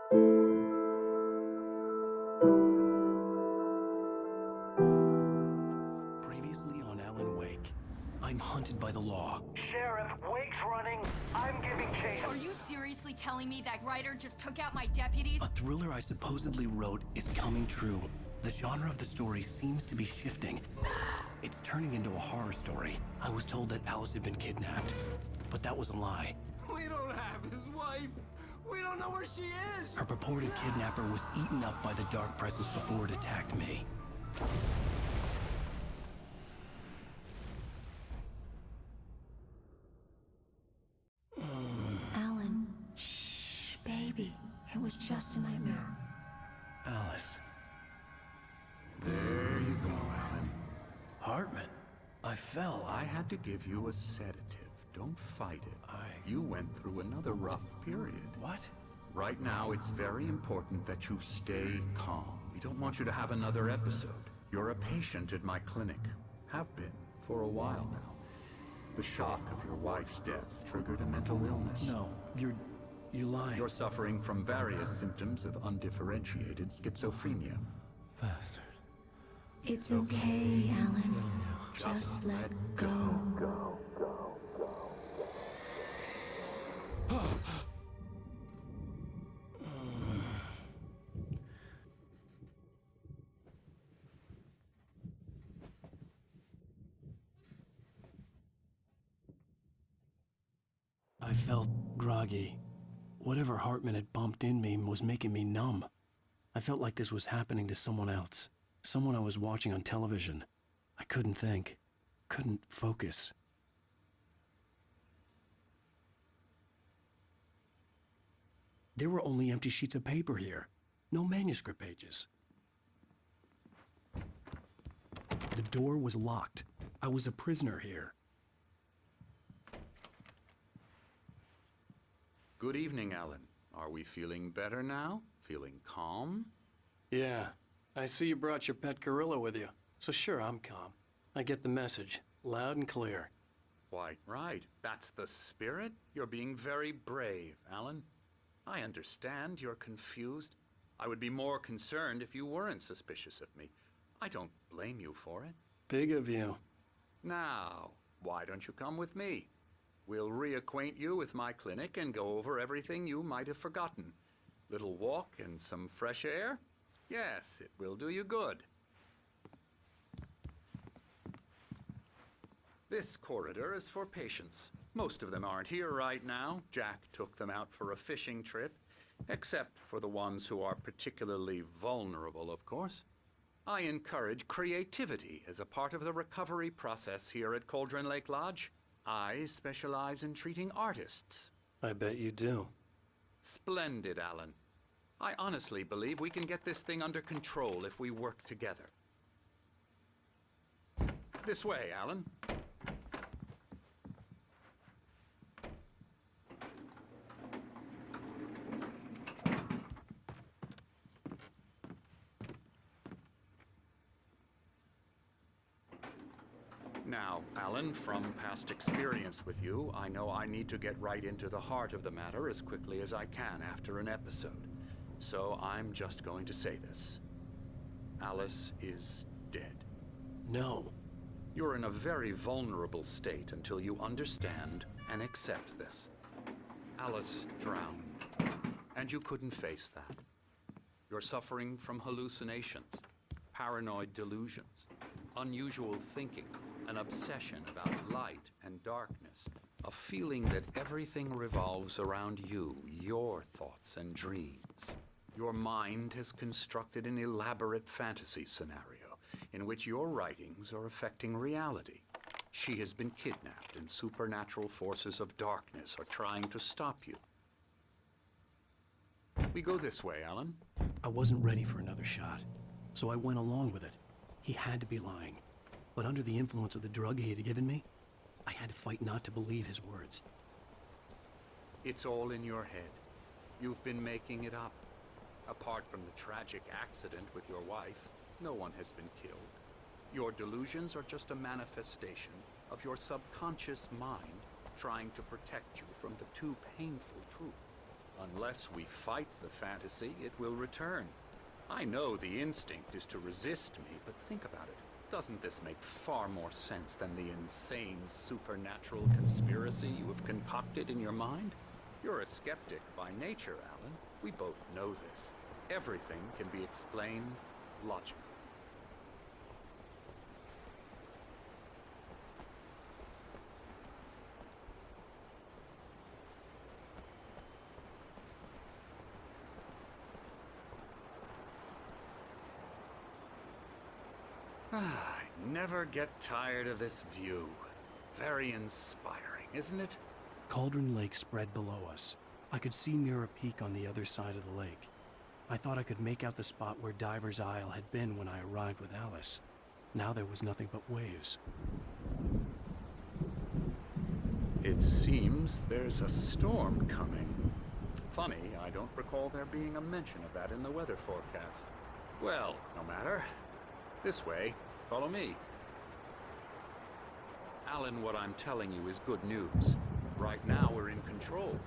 Previously on Alan Wake, I'm hunted by the law. Sheriff, Wake's running. I'm giving chase. Are you seriously telling me that writer just took out my deputies? A thriller I supposedly wrote is coming true. The genre of the story seems to be shifting. It's turning into a horror story. I was told that Alice had been kidnapped, but that was a lie. We don't have his wife. We don't know where she is. Her purported kidnapper was eaten up by the dark presence before it attacked me. Alan, shh, baby. It was just a nightmare. Alice. There you go, Alan. Hartman. I fell. I had to give you a sedative. Don't fight it. You went through another rough period. What? Right now, it's very important that you stay calm. We don't want you to have another episode. You're a patient at my clinic. Have been for a while now. The shock of your wife's death triggered a mental illness. No, you're lying. You're suffering from various symptoms of undifferentiated schizophrenia. Bastard. It's okay, Alan. Just let go. I felt groggy. Whatever Hartman had bumped in me was making me numb. I felt like this was happening to someone else. Someone I was watching on television. I couldn't think. Couldn't focus. There were only empty sheets of paper here. No manuscript pages. The door was locked. I was a prisoner here. Good evening, Alan. Are we feeling better now? Feeling calm? Yeah. I see you brought your pet gorilla with you. So sure, I'm calm. I get the message. Loud and clear. Quite right. That's the spirit. You're being very brave, Alan. I understand you're confused. I would be more concerned if you weren't suspicious of me. I don't blame you for it. Big of you. Now, why don't you come with me? We'll reacquaint you with my clinic and go over everything you might have forgotten. Little walk and some fresh air? Yes, it will do you good. This corridor is for patients. Most of them aren't here right now. Jack took them out for a fishing trip, except for the ones who are particularly vulnerable, of course. I encourage creativity as a part of the recovery process here at Cauldron Lake Lodge. I specialize in treating artists. I bet you do. Splendid, Alan. I honestly believe we can get this thing under control if we work together. This way, Alan. Now, Alan, from past experience with you, I know I need to get right into the heart of the matter as quickly as I can after an episode. So I'm just going to say this. Alice is dead. No. You're in a very vulnerable state until you understand and accept this. Alice drowned, and you couldn't face that. You're suffering from hallucinations, paranoid delusions, unusual thinking, an obsession about light and darkness, a feeling that everything revolves around you, your thoughts and dreams. Your mind has constructed an elaborate fantasy scenario in which your writings are affecting reality. She has been kidnapped and supernatural forces of darkness are trying to stop you. We go this way, Alan. I wasn't ready for another shot, so I went along with it. He had to be lying. But under the influence of the drug he had given me, I had to fight not to believe his words. It's all in your head. You've been making it up. Apart from the tragic accident with your wife, no one has been killed. Your delusions are just a manifestation of your subconscious mind trying to protect you from the too painful truth. Unless we fight the fantasy, it will return. I know the instinct is to resist me, but think about it. Doesn't this make far more sense than the insane supernatural conspiracy you have concocted in your mind? You're a skeptic by nature, Alan. We both know this. Everything can be explained logically. I never get tired of this view. Very inspiring, isn't it? Cauldron Lake spread below us. I could see Mirror Peak on the other side of the lake. I thought I could make out the spot where Diver's Isle had been when I arrived with Alice. Now there was nothing but waves. It seems there's a storm coming. Funny, I don't recall there being a mention of that in the weather forecast. Well, no matter. This way. Follow me. Alan, what I'm telling you is good news. Right now, we're in control.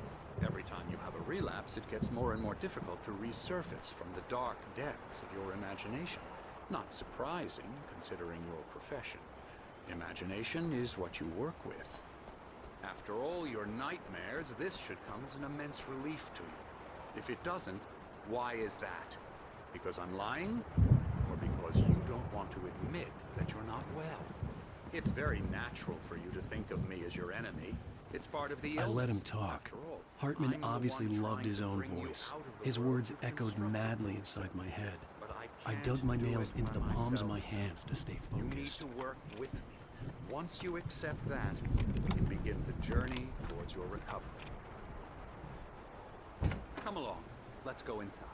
Every time you have a relapse, it gets more and more difficult to resurface from the dark depths of your imagination. Not surprising, considering your profession. Imagination is what you work with. After all your nightmares, this should come as an immense relief to you. If it doesn't, why is that? Because I'm lying? Or because you don't want to admit that you're not well? It's very natural for you to think of me as your enemy. It's part of the illness. I let him talk. After all, Hartman I'm the obviously one loved trying his to own bring you voice. out of the His world words of echoed constructed madly beliefs. inside my head. But I can't dug my do nails it into the by palms of myself. my hands to stay You need focused. to work with me. Once you accept that, we can begin the journey towards your recovery. Come along. Let's go inside.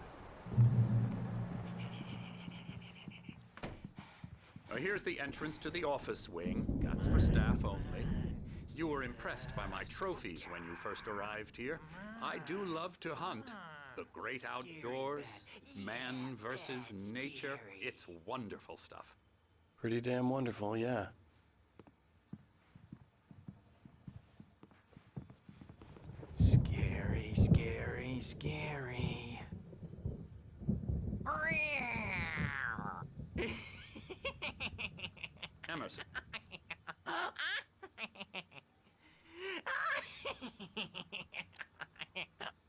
Now, here's the entrance to the office wing. That's for staff only. You were impressed by my trophies when you first arrived here. I do love to hunt. The great outdoors, man versus nature. It's wonderful stuff. Pretty damn wonderful, yeah. Scary, scary, scary. Emerson,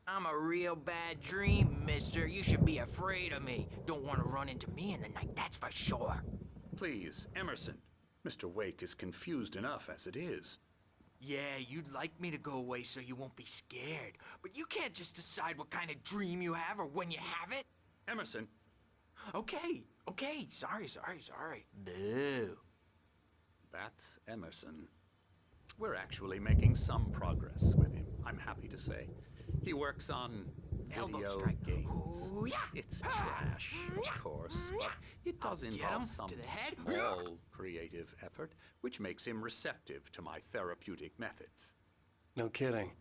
I'm a real bad dream, mister. You should be afraid of me. Don't want to run into me in the night, that's for sure. please, Emerson. Mr. Wake is confused enough as it is. Yeah, you'd like me to go away so you won't be scared. But you can't just decide what kind of dream you have or when you have it. Emerson, Okay, sorry. Boo. that's Emerson. We're actually making some progress with him, I'm happy to say. He works on Elbow video strike. games. Ooh, yeah. It's trash, of course, but it does I'll get involve him some to the head. small creative effort, which makes him receptive to my therapeutic methods. No kidding.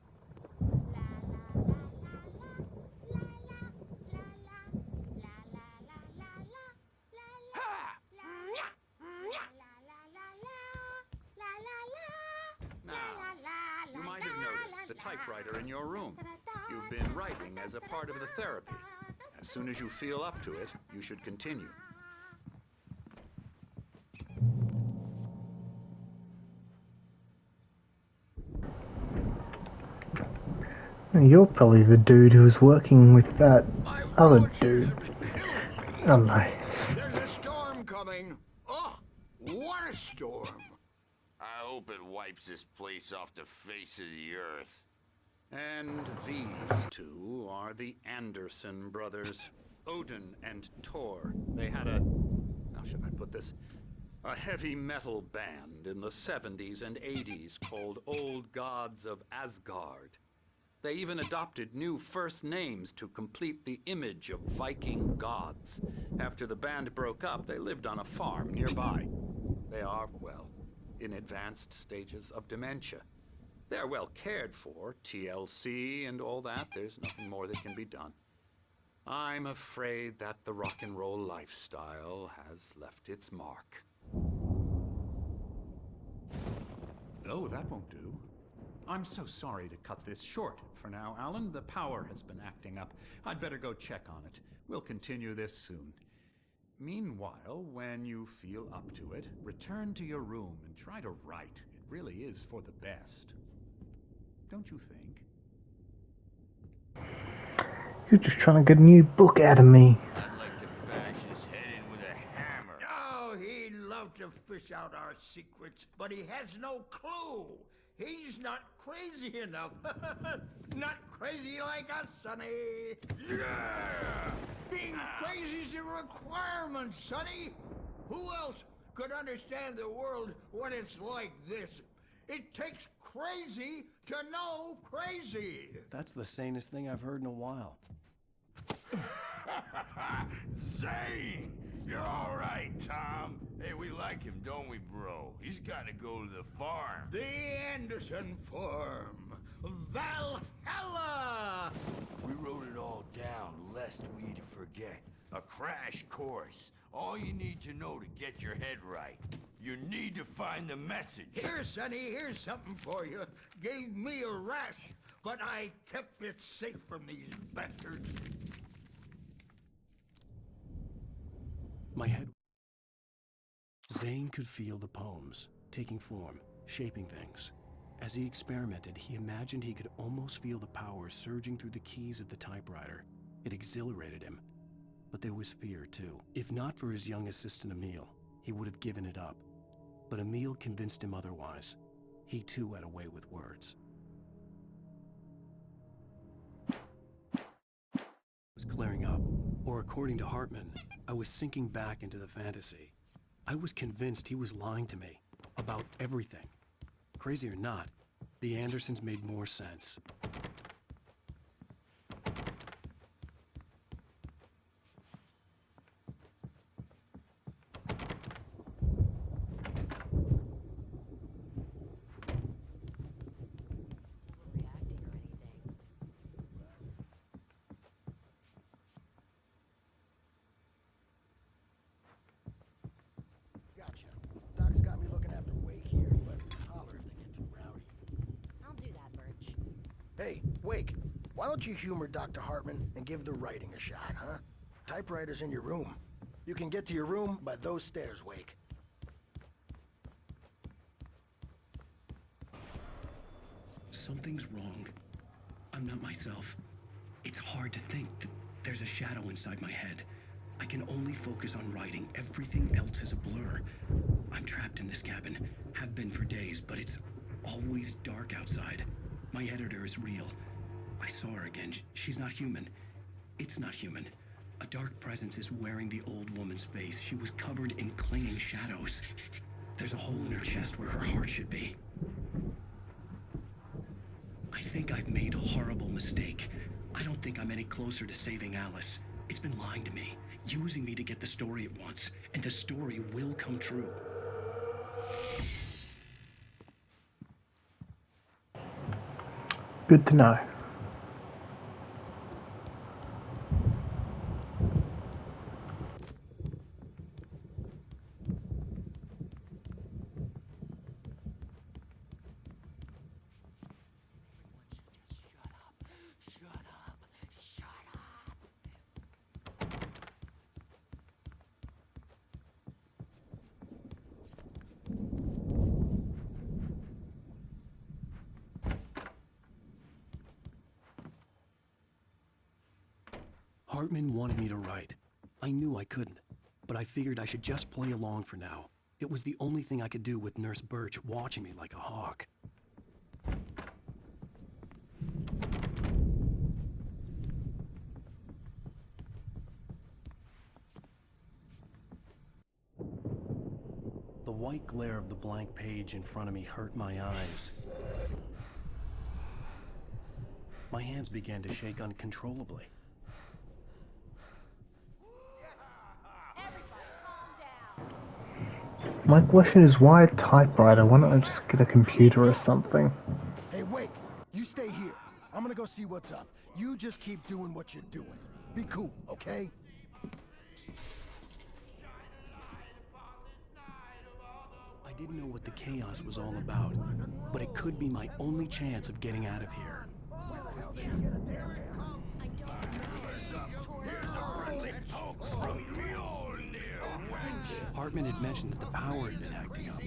Now, you might have noticed the typewriter in your room. You've been writing as a part of the therapy. As soon as you feel up to it, you should continue. You're probably the dude who was working with that other dude. Oh no. There's a storm coming. Oh, what a storm. I hope it wipes this place off the face of the earth. And these two are the Anderson brothers, Odin and Thor. They had a, how should I put this? A heavy metal band in the 70s and 80s called Old Gods of Asgard. They even adopted new first names to complete the image of Viking gods. After the band broke up, they lived on a farm nearby. They are, well, in advanced stages of dementia. They're well cared for, TLC and all that. There's nothing more that can be done. I'm afraid that the rock and roll lifestyle has left its mark. No, that won't do. I'm so sorry to cut this short for now, Alan. The power has been acting up. I'd better go check on it. We'll continue this soon. Meanwhile, when you feel up to it, return to your room and try to write. It really is for the best. Don't you think? You're just trying to get a new book out of me. I'd like to bash his head in with a hammer. Oh, he'd love to fish out our secrets, but he has no clue. He's not crazy enough. Not crazy like us, Sonny. Yeah! Being crazy's a requirement, Sonny. Who else could understand the world when it's like this? It takes crazy to know crazy. That's the sanest thing I've heard in a while. Zane! You're all right, Tom. Hey, we like him, don't we, bro? He's got to go to the farm. The Anderson Farm. Valhalla! We wrote it all down, lest we'd forget. A crash course. All you need to know to get your head right. You need to find the message. Here, Sonny, here's something for you. Gave me a rash, but I kept it safe from these bastards. My head... Zane could feel the poems, taking form, shaping things. As he experimented, he imagined he could almost feel the power surging through the keys of the typewriter. It exhilarated him. But there was fear, too. If not for his young assistant Emil, he would have given it up. But Emil convinced him otherwise. He too had a way with words. It was clearing up, or according to Hartman, I was sinking back into the fantasy. I was convinced he was lying to me about everything. Crazy or not, the Andersons made more sense. Gotcha. Doc's got me looking after Wake here, but holler if they get too rowdy. I'll do that, Birch. Hey, Wake, why don't you humor Dr. Hartman and give the writing a shot, huh? Typewriter's in your room. You can get to your room by those stairs, Wake. Something's wrong. I'm not myself. It's hard to think that there's a shadow inside my head. I can only focus on writing. Everything else is a blur. I'm trapped in this cabin. Have been for days, but it's always dark outside. My editor is real. I saw her again. She's not human. It's not human. A dark presence is wearing the old woman's face. She was covered in clinging shadows. There's a hole in her chest where her heart should be. I think I've made a horrible mistake. I don't think I'm any closer to saving Alice. It's been lying to me, using me to get the story it wants, and the story will come true. Good to know. Hartman wanted me to write. I knew I couldn't, but I figured I should just play along for now. It was the only thing I could do with Nurse Birch watching me like a hawk. The white glare of the blank page in front of me hurt my eyes. My hands began to shake uncontrollably. My question is, why a typewriter? Why don't I just get a computer or something? Hey, Wake, you stay here. I'm gonna go see what's up. You just keep doing what you're doing. Be cool, okay? I didn't know what the chaos was all about, but it could be my only chance of getting out of here. Hartman had mentioned that the power had been acting up.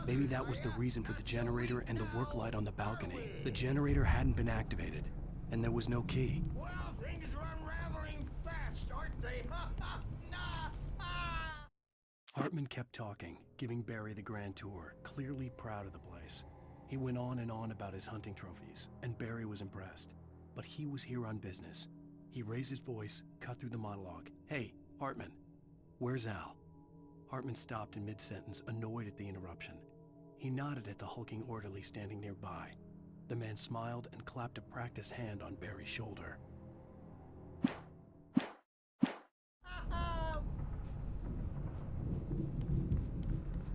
Maybe that was the reason for the generator and the work light on the balcony. The generator hadn't been activated, and there was no key. Well, things are unraveling fast, aren't they? Hartman kept talking, giving Barry the grand tour, clearly proud of the place. He went on and on about his hunting trophies, and Barry was impressed. But he was here on business. He raised his voice, cut through the monologue. "Hey, Hartman, where's Al?" Hartman stopped in mid-sentence, annoyed at the interruption. He nodded at the hulking orderly standing nearby. The man smiled and clapped a practiced hand on Barry's shoulder.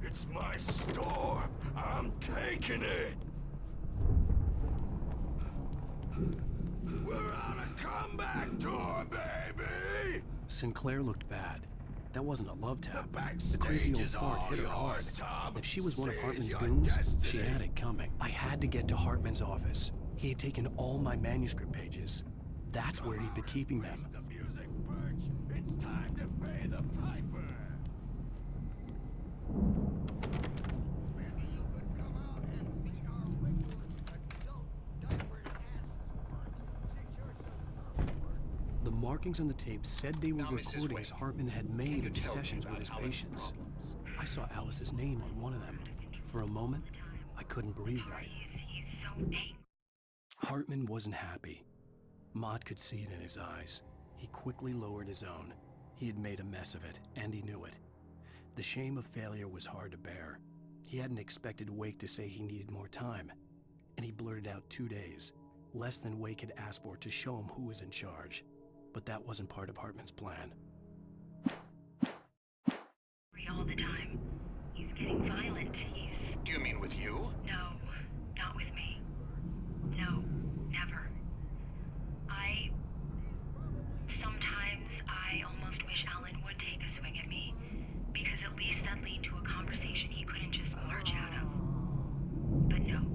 It's my store. I'm taking it. We're on a comeback tour, baby. Sinclair looked bad. That wasn't a love tap. backstage The crazy old is fart all hit her hard. yours, Tom. If she was one of Seize Hartman's your goons, she destiny. had it coming. I had to get to Hartman's office. He had taken all my manuscript pages. That's where he'd been keeping them. The music, Birch. It's time to pay the piper. Maybe you could come out and meet our wicked adult diapered asses once, since you're so awkward. The markings on the tape said they were Now, Mrs. recordings Wade, Hartman had made of his tell me sessions about with his Alan's patients. problems? I saw Alice's name on one of them. For a moment, I couldn't breathe right. Hartman wasn't happy. Maude could see it in his eyes. He quickly lowered his own. He had made a mess of it, and he knew it. The shame of failure was hard to bear. He hadn't expected Wake to say he needed more time, and he blurted out 2 days, less than Wake had asked for to show him who was in charge. But that wasn't part of Hartman's plan. All the time. He's getting violent. Do you mean with you? No, not with me. No, never. Sometimes I almost wish Alan would take a swing at me, because at least that lead to a conversation he couldn't just march out of. But no.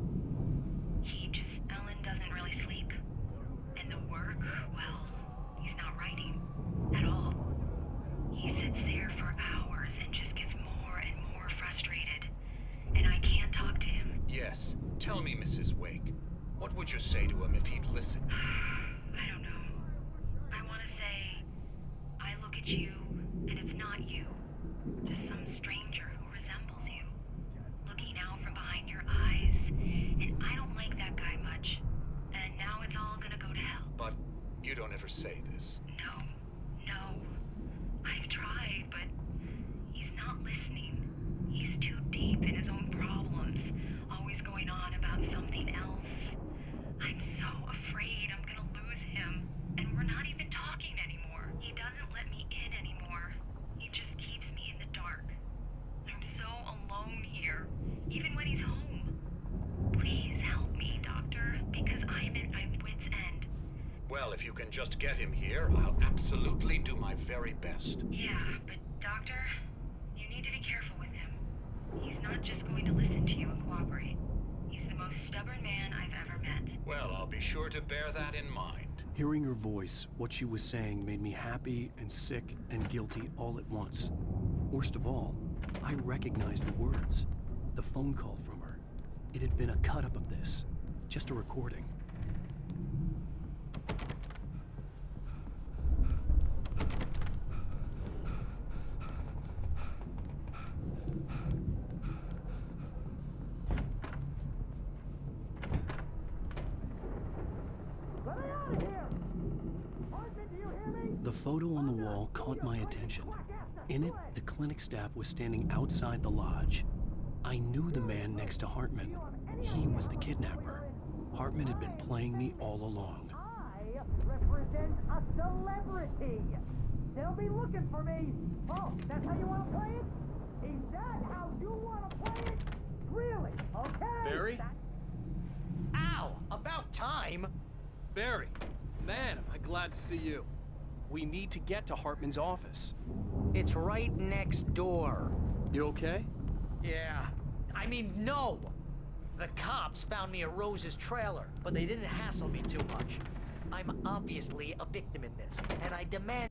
Alan doesn't really sleep. And the work, well, he's not writing at all. He sits there for hours and just gets more and more frustrated. And I can't talk to him. Yes. Tell me, Mrs. Wake. What would you say to him if he'd listen? I don't know. I want to say, I look at you, and it's not you. Just some stranger who resembles you. Looking out from behind your eyes. And I don't like that guy much. And now it's all gonna go to hell. But you don't ever say this. No. I've tried, but he's not listening. He's too deep in his own problems, always going on about something else. I'm so afraid I'm gonna lose him, and we're not even talking anymore. He doesn't let me in anymore. He just keeps me in the dark. I'm so alone here, even when he's home. Please help me, Doctor, because I'm at my wit's end. Well, if you can just get him here, I'll absolutely do my very best. Yeah, but Doctor, you need to be careful with him. He's not just going to listen to you and cooperate. He's the most stubborn man I've ever met. Well, I'll be sure to bear that in mind. Hearing her voice, what she was saying made me happy and sick and guilty all at once. Worst of all, I recognized the words. The phone call from her. It had been a cut-up of this. Just a recording. The photo on the wall caught my attention. In it, the clinic staff was standing outside the lodge. I knew the man next to Hartman. He was the kidnapper. Hartman had been playing me all along. I represent a celebrity. They'll be looking for me. Oh, that's how you want to play it? Is that how you want to play it? Really? Okay. Barry? Ow! About time! Barry! Man, am I glad to see you. We need to get to Hartman's office. It's right next door. You okay? Yeah. I mean, no! The cops found me at Rose's trailer, but they didn't hassle me too much. I'm obviously a victim in this, and I demand...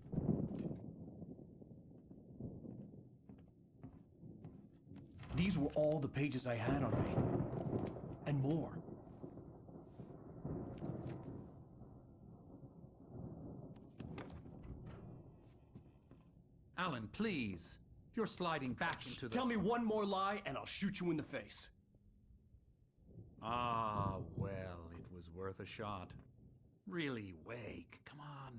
These were all the pages I had on me. And more. Alan, please. You're sliding back into the... Tell me one more lie and I'll shoot you in the face. Ah, well, it was worth a shot. Really, Wake, come on.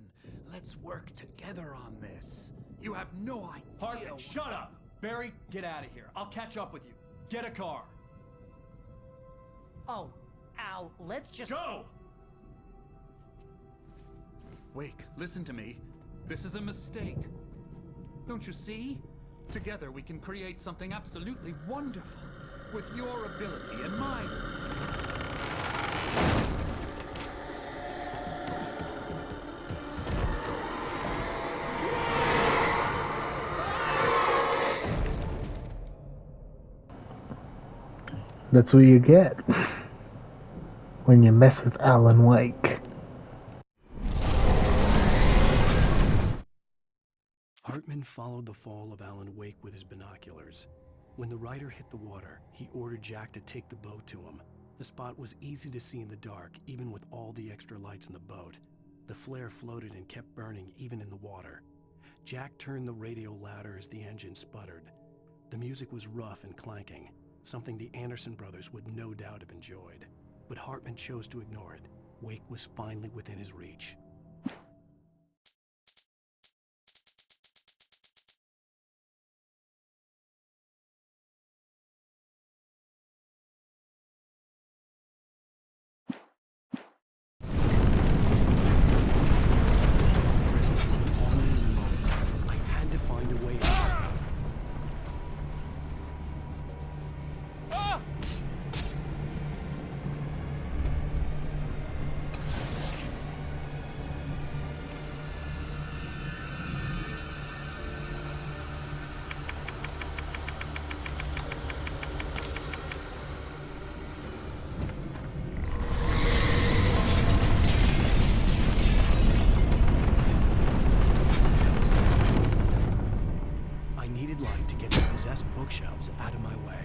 Let's work together on this. You have no idea... Hartman, shut up! Barry, get out of here. I'll catch up with you. Get a car. Oh, Al, let's just... Go! Wake, listen to me. This is a mistake. Don't you see? Together we can create something absolutely wonderful. With your ability and mine. That's what you get when you mess with Alan Wake. Hartman followed the fall of Alan Wake with his binoculars. When the rider hit the water, he ordered Jack to take the boat to him. The spot was easy to see in the dark, even with all the extra lights in the boat. The flare floated and kept burning even in the water. Jack turned the radio louder as the engine sputtered. The music was rough and clanking, something the Anderson brothers would no doubt have enjoyed. But Hartman chose to ignore it. Wake was finally within his reach. I had to find a way out. I needed light to get the possessed bookshelves out of my way.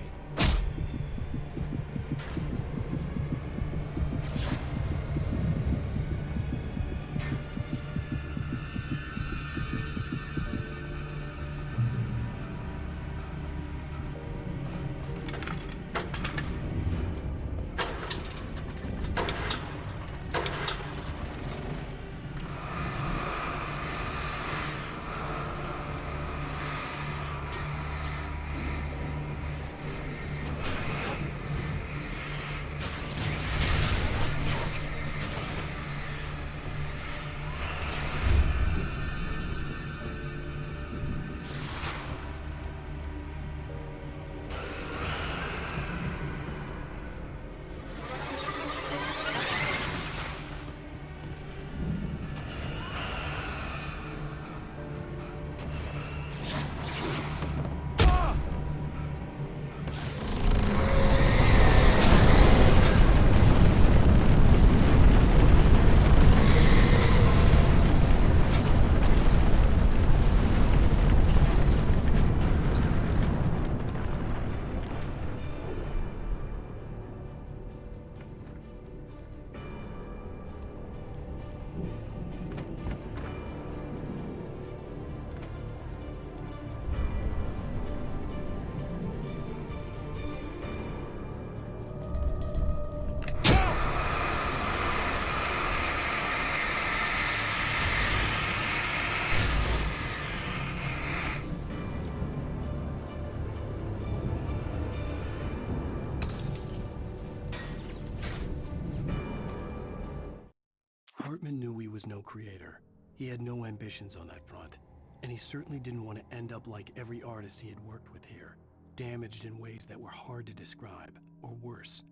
Hartman knew he was no creator. He had no ambitions on that front. And he certainly didn't want to end up like every artist he had worked with here, damaged in ways that were hard to describe, or worse.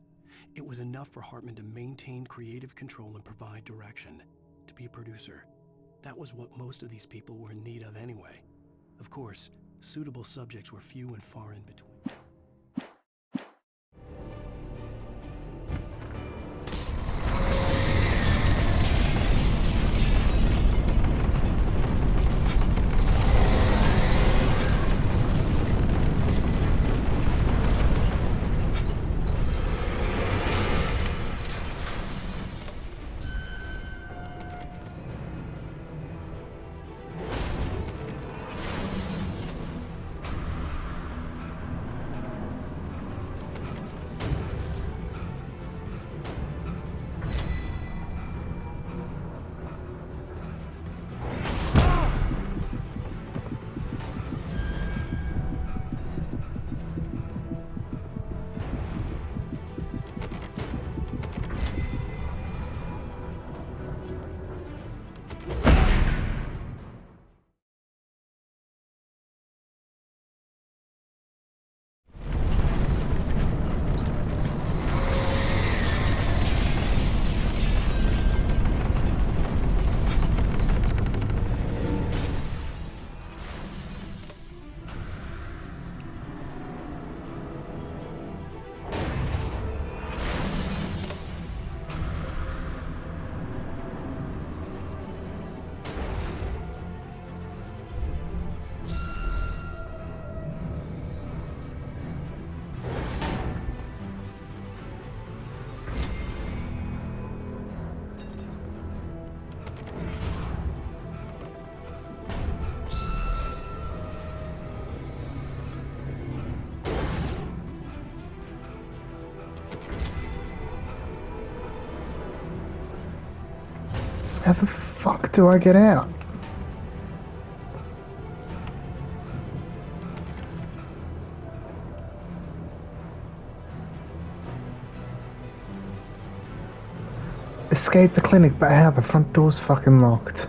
It was enough for Hartman to maintain creative control and provide direction, to be a producer. That was what most of these people were in need of anyway. Of course, suitable subjects were few and far in between. How the fuck do I get out? Escape the clinic, but how? The front door's fucking locked.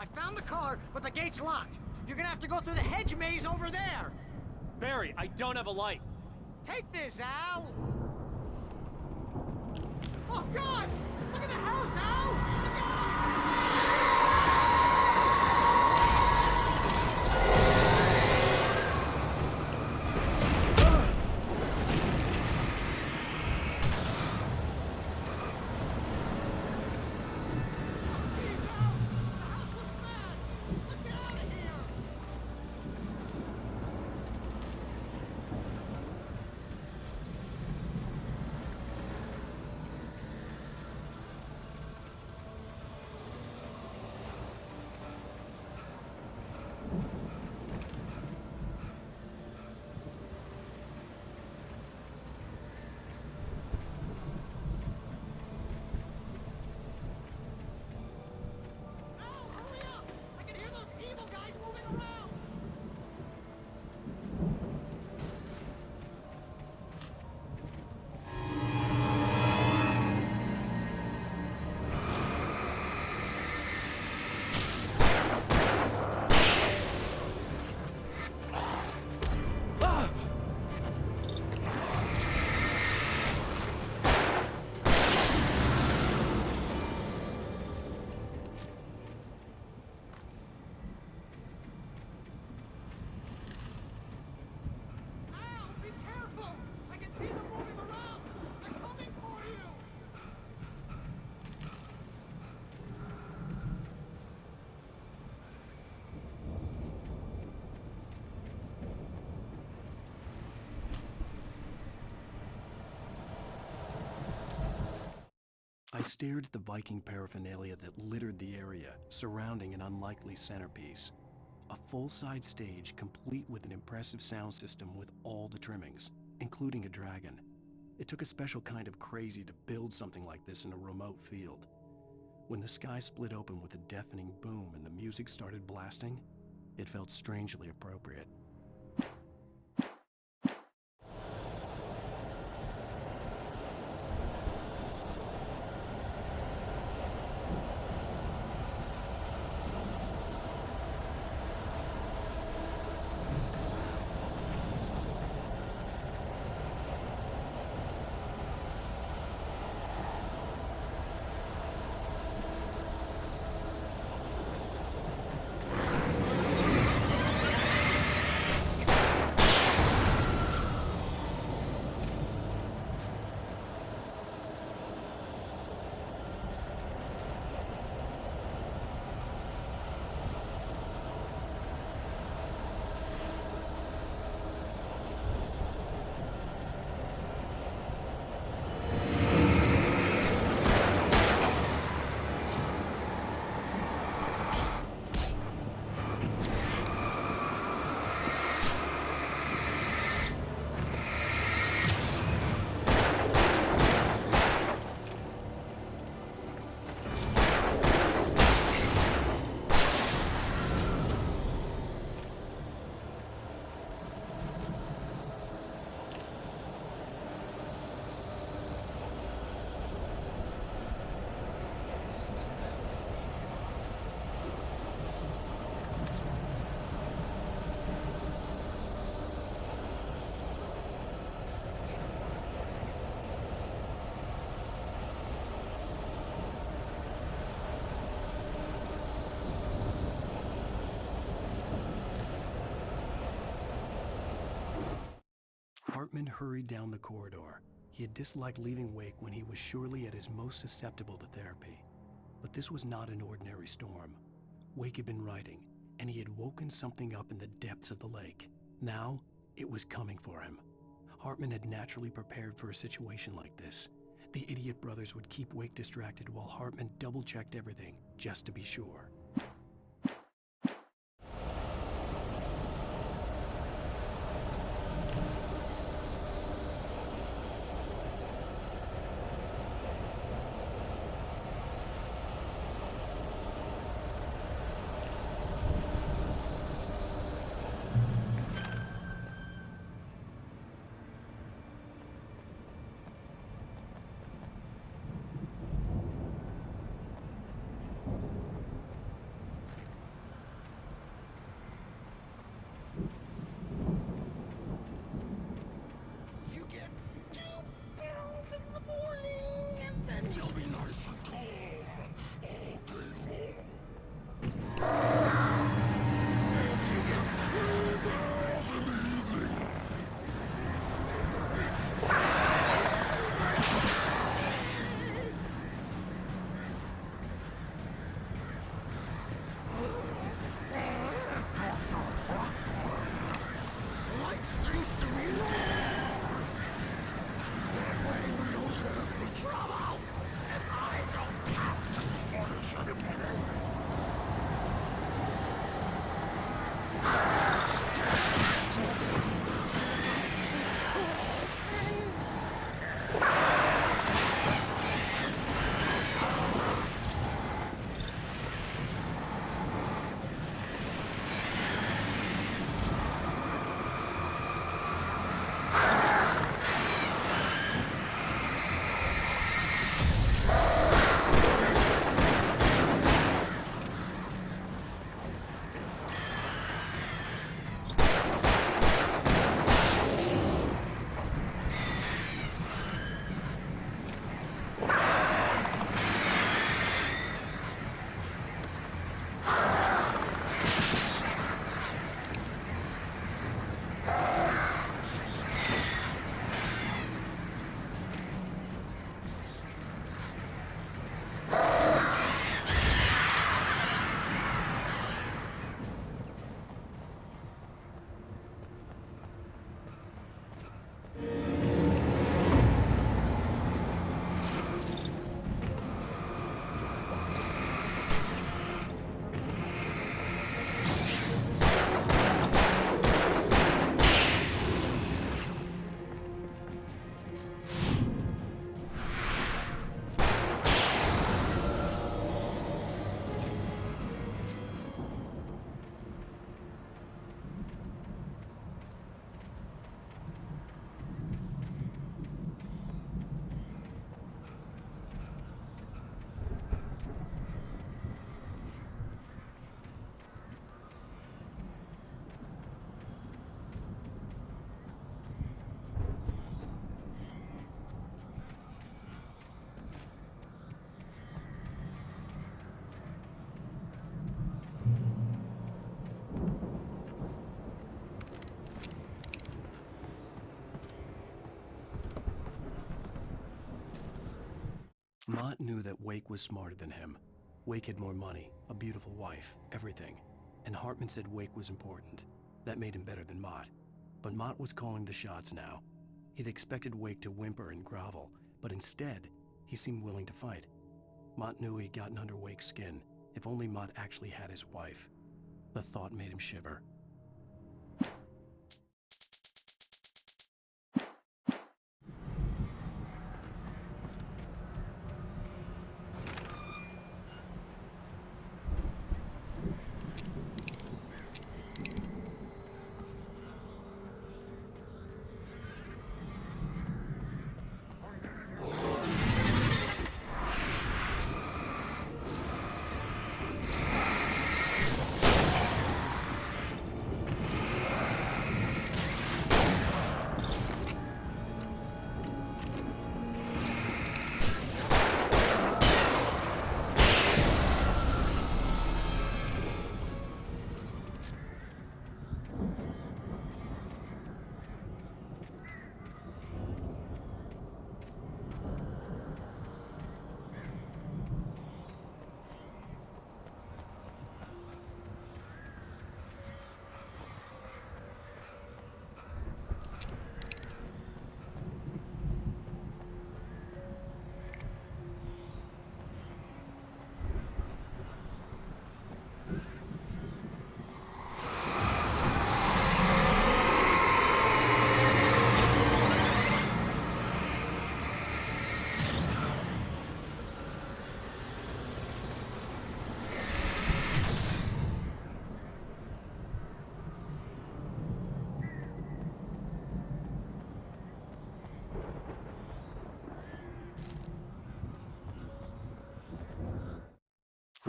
I found the car, but the gate's locked. You're gonna have to go through the hedge maze over there. Barry, I don't have a light. Take this, Al! Oh, God! Look at the house, Al! I stared at the Viking paraphernalia that littered the area, surrounding an unlikely centerpiece. A full-size stage complete with an impressive sound system with all the trimmings, including a dragon. It took a special kind of crazy to build something like this in a remote field. When the sky split open with a deafening boom and the music started blasting, it felt strangely appropriate. Hartman hurried down the corridor. He had disliked leaving Wake when he was surely at his most susceptible to therapy. But this was not an ordinary storm. Wake had been writing, and he had woken something up in the depths of the lake. Now, it was coming for him. Hartman had naturally prepared for a situation like this. The idiot brothers would keep Wake distracted while Hartman double-checked everything, just to be sure. Mott knew that Wake was smarter than him. Wake had more money, a beautiful wife, everything. And Hartman said Wake was important. That made him better than Mott. But Mott was calling the shots now. He'd expected Wake to whimper and grovel, but instead, he seemed willing to fight. Mott knew he'd gotten under Wake's skin. If only Mott actually had his wife. The thought made him shiver.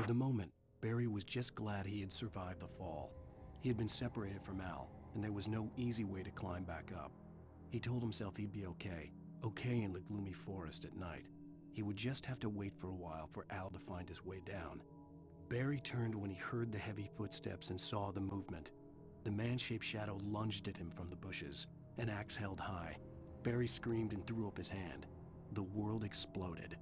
the moment, Barry was just glad he had survived the fall. He had been separated from Al, and there was no easy way to climb back up. He told himself he'd be okay in the gloomy forest at night. He would just have to wait for a while for Al to find his way down. Barry turned when he heard the heavy footsteps and saw the movement. The man-shaped shadow lunged at him from the bushes, an axe held high. Barry screamed and threw up his hand. The world exploded.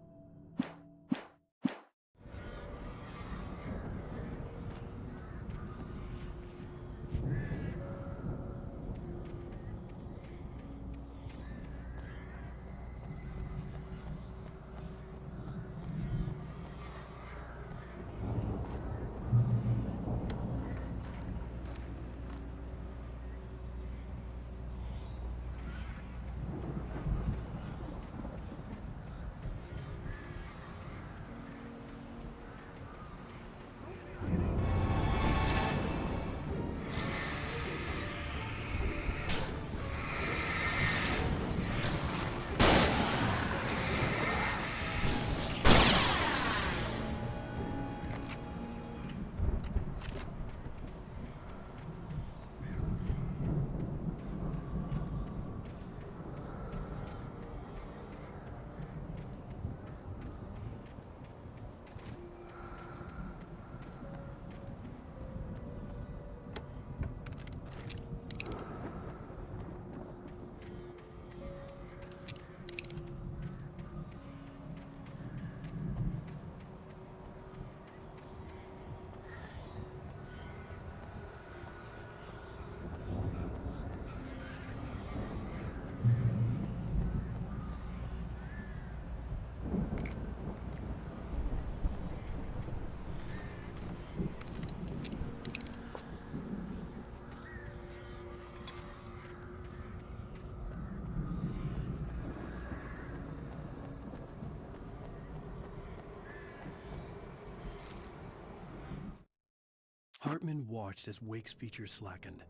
Hartman watched as Wake's features slackened.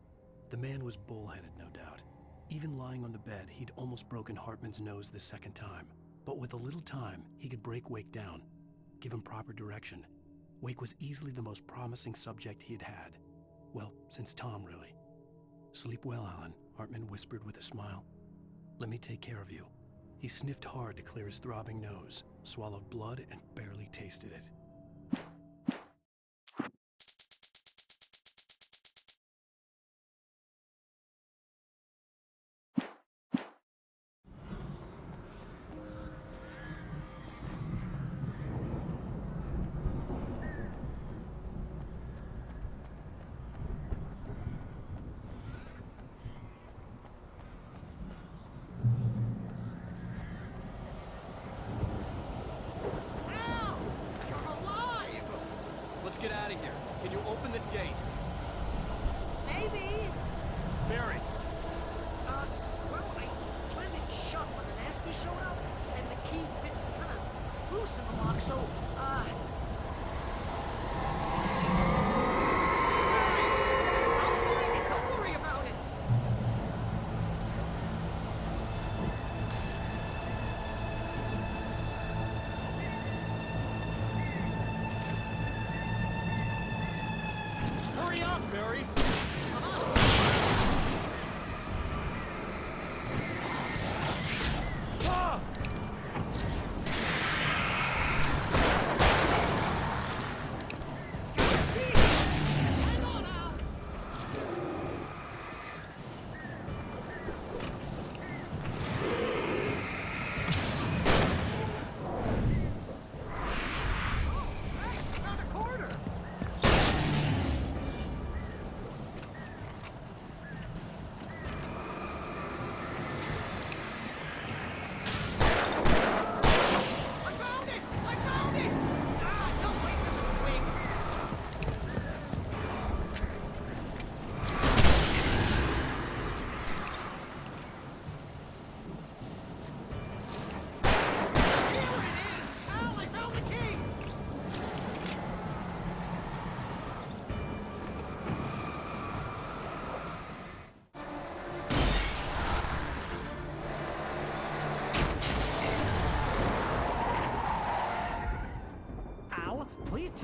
The man was bullheaded, no doubt. Even lying on the bed, he'd almost broken Hartman's nose the second time. But with a little time, he could break Wake down, give him proper direction. Wake was easily the most promising subject he had had. Well, since Tom, really. "Sleep well, Alan," Hartman whispered with a smile. "Let me take care of you." He sniffed hard to clear his throbbing nose, swallowed blood, and barely tasted it. Let's get out of here. Can you open this gate? Maybe. Barry! Well, I slammed it shut when the nasty showed up, and the key fits kind of loose in the lock, so, Barry, I'll find it. Don't worry about it.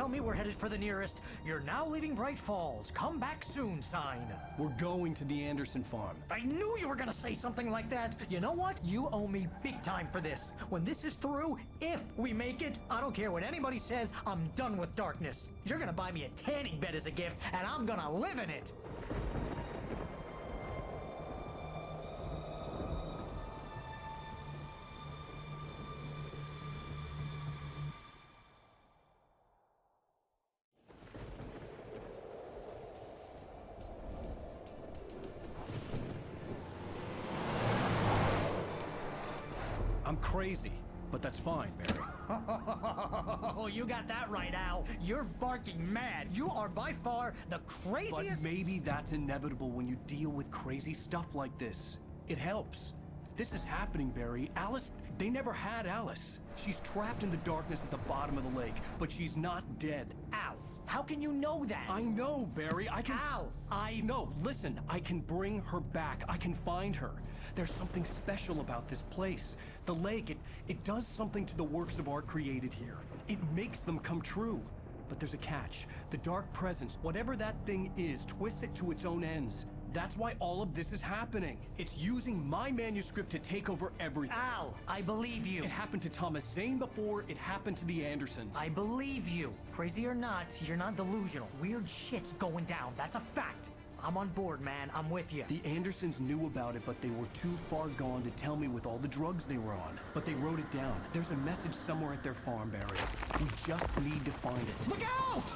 tell me we're headed for the nearest "You're now leaving Bright Falls. Come back soon" sign. We're going to the Anderson farm. I knew you were gonna say something like that. You know what? You owe me big time for this. When this is through, if we make it, I don't care what anybody says, I'm done with darkness. You're gonna buy me a tanning bed as a gift, and I'm gonna live in it. I'm crazy, but that's fine, Barry. Oh, you got that right, Al. You're barking mad. You are by far the craziest. But maybe that's inevitable when you deal with crazy stuff like this. It helps. This is happening, Barry. Alice, they never had Alice. She's trapped in the darkness at the bottom of the lake, but she's not dead. Al, how can you know that? I know, Barry. I can... Al, No, listen. I can bring her back. I can find her. There's something special about this place. The lake, it does something to the works of art created here. It makes them come true. But there's a catch. The dark presence, whatever that thing is, twists it to its own ends. That's why all of this is happening. It's using my manuscript to take over everything. Al, I believe you. It happened to Thomas Zane before, it happened to the Andersons. I believe you. Crazy or not, you're not delusional. Weird shit's going down. That's a fact. I'm on board, man. I'm with you. The Andersons knew about it, but they were too far gone to tell me with all the drugs they were on. But they wrote it down. There's a message somewhere at their farm, Barry. We just need to find it. Look out!